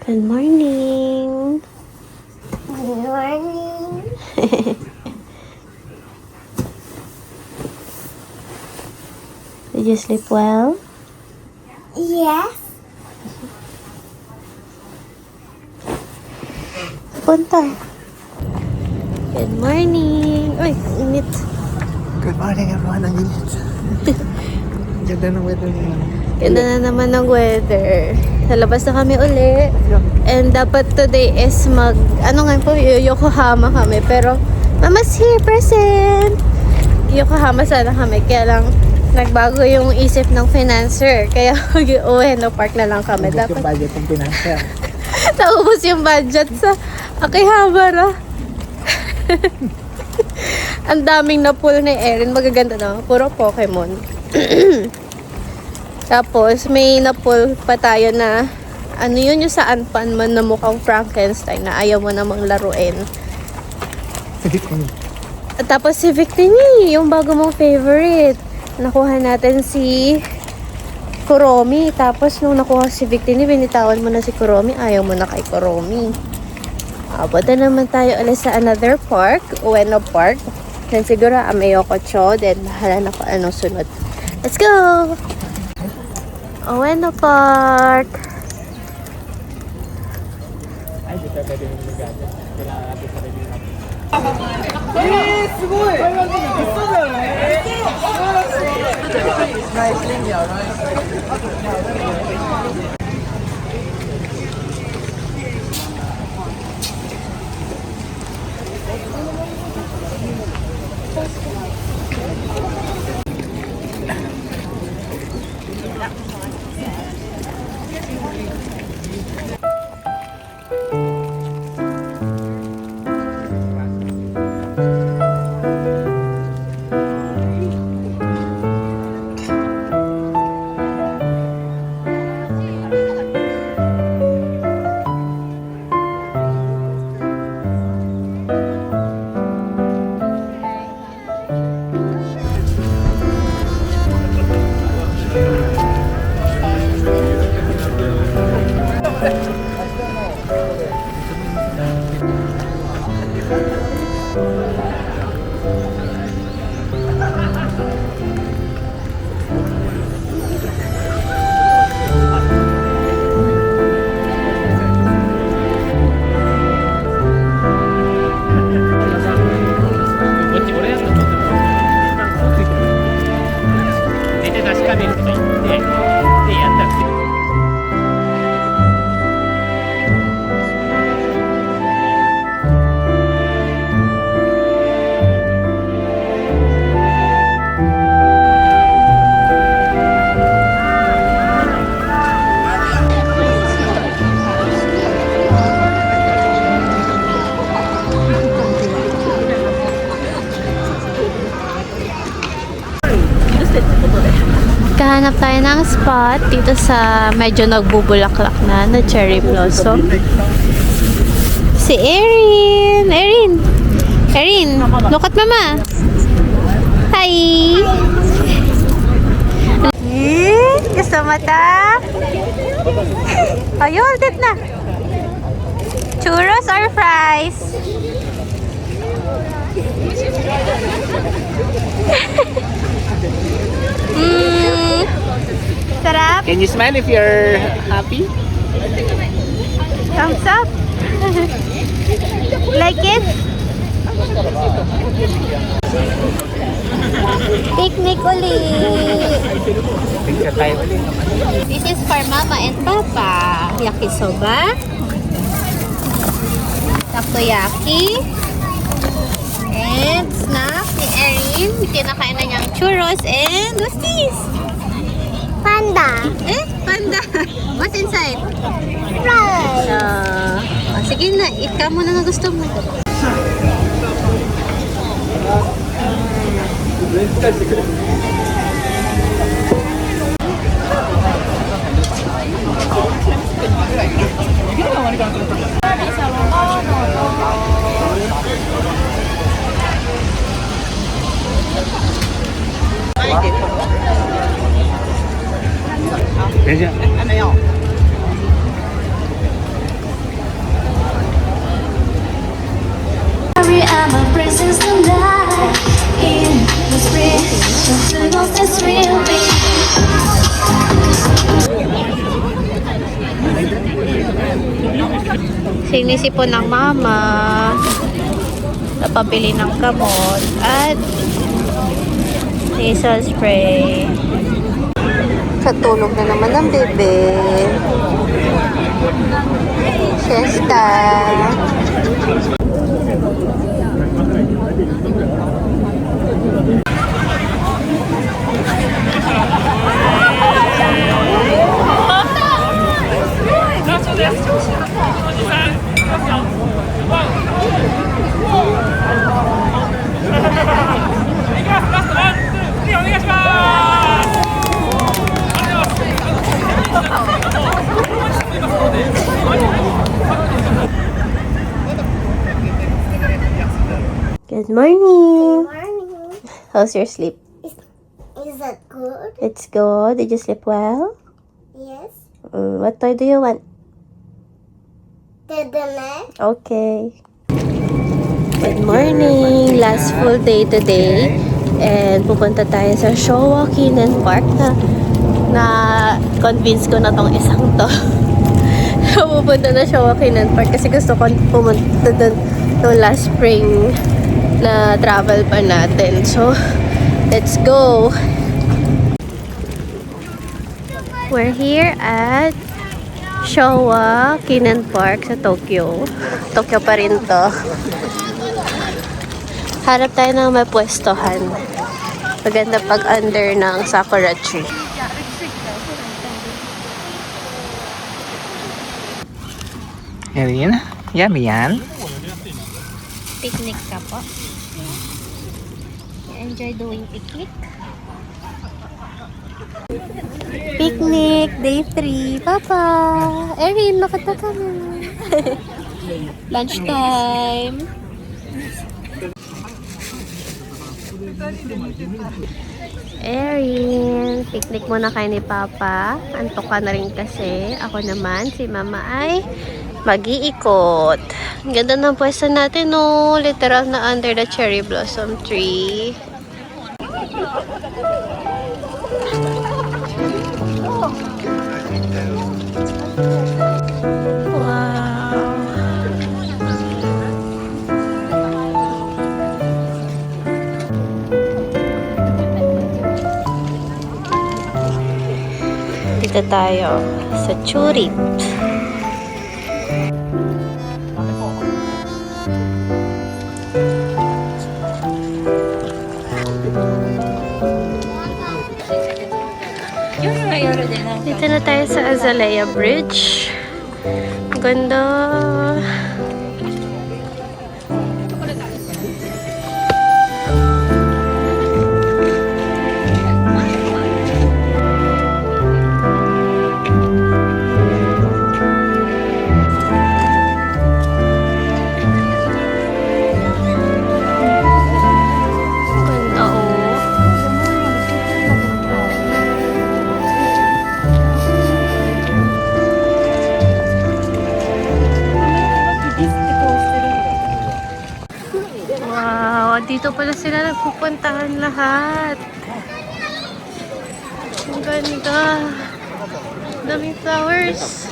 Good morning! Good morning. Did you sleep well? Yes. Punta. Good morning! Uy, init. Good morning everyone, ang init. Ganda ng weather ngayon. Ganda na naman ng weather. Sa labas na kami uli. And dapat today is ano nga po, Yokohama kami. Pero, Mama's here, present! Yokohama sana kami. Kaya lang, nagbago yung isip ng financer. Kaya, Ueno Park na lang kami. Ubus yung Dapat, budget ng pinasya. naubos yung budget sa Akihabara. Ang daming na pool ni Erin. Magaganda na. Puro Pokemon. Tapos, may na-pull pa tayo na ano yun yung sa Anpan man na mukhang Frankenstein na ayaw mo namang laruin. Sige ko. At tapos si Victini, yung bago mong favorite. Nakuha natin si Kuromi. Tapos nung nakuha si Victini, binitawan mo na si Kuromi. Ayaw mo na kay Kuromi. Punta naman tayo ulit sa another park, Ueno Park. Then siguro Ameyokocho. Then bahala na kung anong sunod. Let's go! Ueno Park! Ay, di pa pwede yung gadget. Kailangan natin sa rin natin. Kahanap tayo ng spot dito sa medyo nagbubulaklak na cherry blossom. Si Erin! Erin! Erin! Look at mama! Hi! Gusto mata? Ayun, ulit na! Churros or fries? Sarap! Can you smile if you're happy? Thumbs up! Like it? Picnic ulit! Picture tayo ulit. This is for Mama and Papa. Yakisoba. Takoyaki. And snack ni Erin. Kinakain na niyang churros. And what's this? Panda. Panda. What's inside? Fries. Sige na. Ikaw muna na gusto mo. Sinisipon ng mama. Napabili ng gamot at nasal spray. Katulog na naman ang bebe. Siesta. Good morning. Morning. How's your sleep? Is that good? It's good. Did you sleep well? Yes. What toy do you want? The neck. Okay. Good morning. Last full day today. And pupunta tayo sa Showa Kinan Park na convince ko na tong isang to. Pupunta na Showa Kinan Park kasi gusto ko pumunta doon no last spring na travel pa natin. So, let's go! We're here at Showa Kinan Park sa Tokyo. Tokyo pa rin to. Harap tayo ng may pwestohan. Maganda pag under ng sakura tree. Erin, yummy yan. Picnic ka po. Enjoy doing picnic. Picnic, day 3. Papa! Erin, makata ka na. Lunchtime. Erin, picnic muna kayo ni Papa. Antok ka na rin kasi. Ako naman, si Mama ay mag-iikot. Ang ganda ng pwesto natin, no? Literal na under the cherry blossom tree. Dito tayo sa Churip. Dito na tayo sa Azalea Bridge. Ang ganda. Dito pala sila nagpupuntahan lahat. Ang ganda. Daming flowers.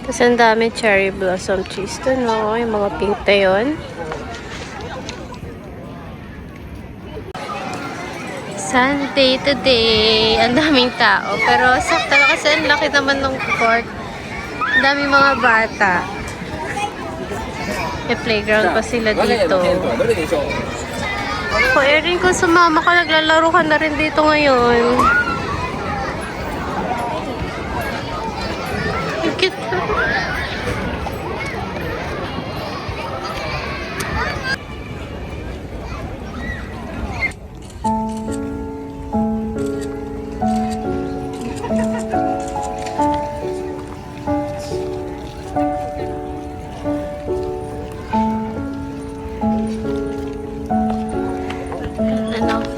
Kasi ang dami cherry blossom trees to, no? Yung mga pink na yun. Sunday today. Ang daming tao. Pero sakto na kasi ang laki naman ng court. Ang daming mga bata. May playground pa sila dito. O Erin, kung sumama ka, naglalaro ka na rin dito ngayon. Ang cute.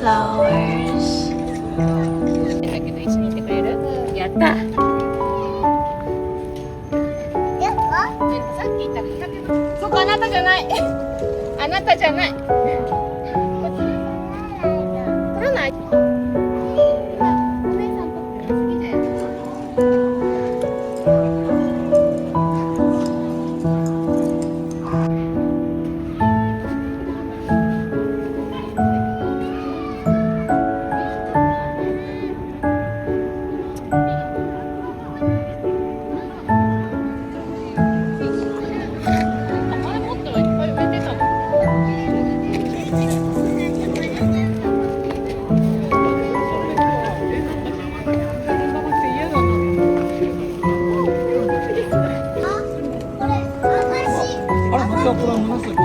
Flowers. Yata. じゃない。取らない。お姉さん取って次で。あれ、またこれは紫。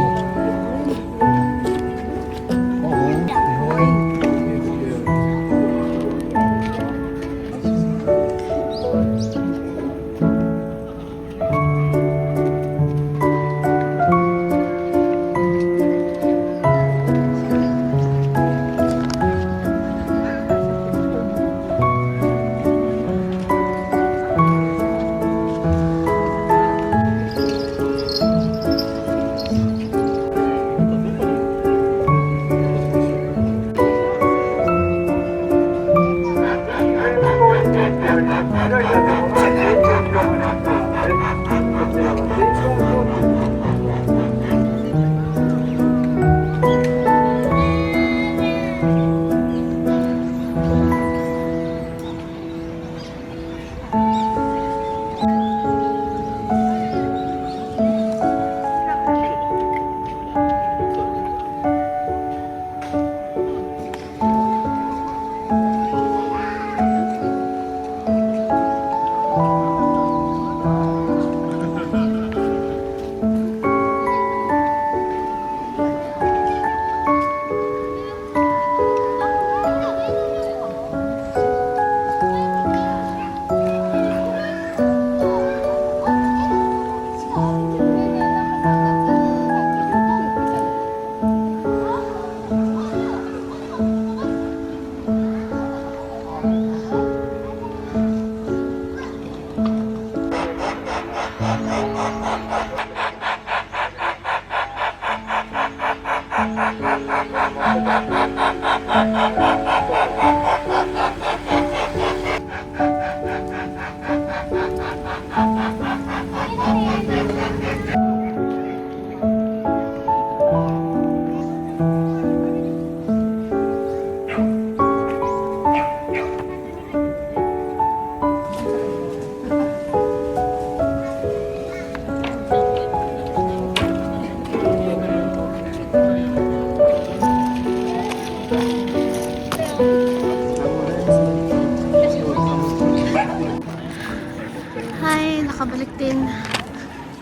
Hi, nakabalik din.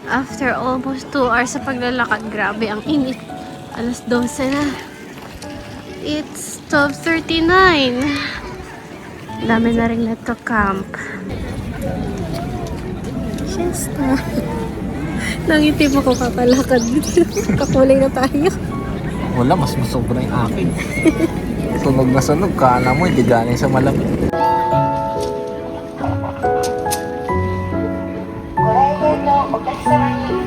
After almost 2 hours sa paglalakad, grabe ang init. Alas 12 na. It's 12:39. Dami na rin nagka-camp. Siesta. Nangiti mo ko kapalakad. Kakulay na tayo. Wala, mas masobra yung akin. Sunog na sunog, kala mo, hindi galing sa malamig. ご来園のお客様に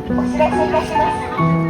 お知らせいたします。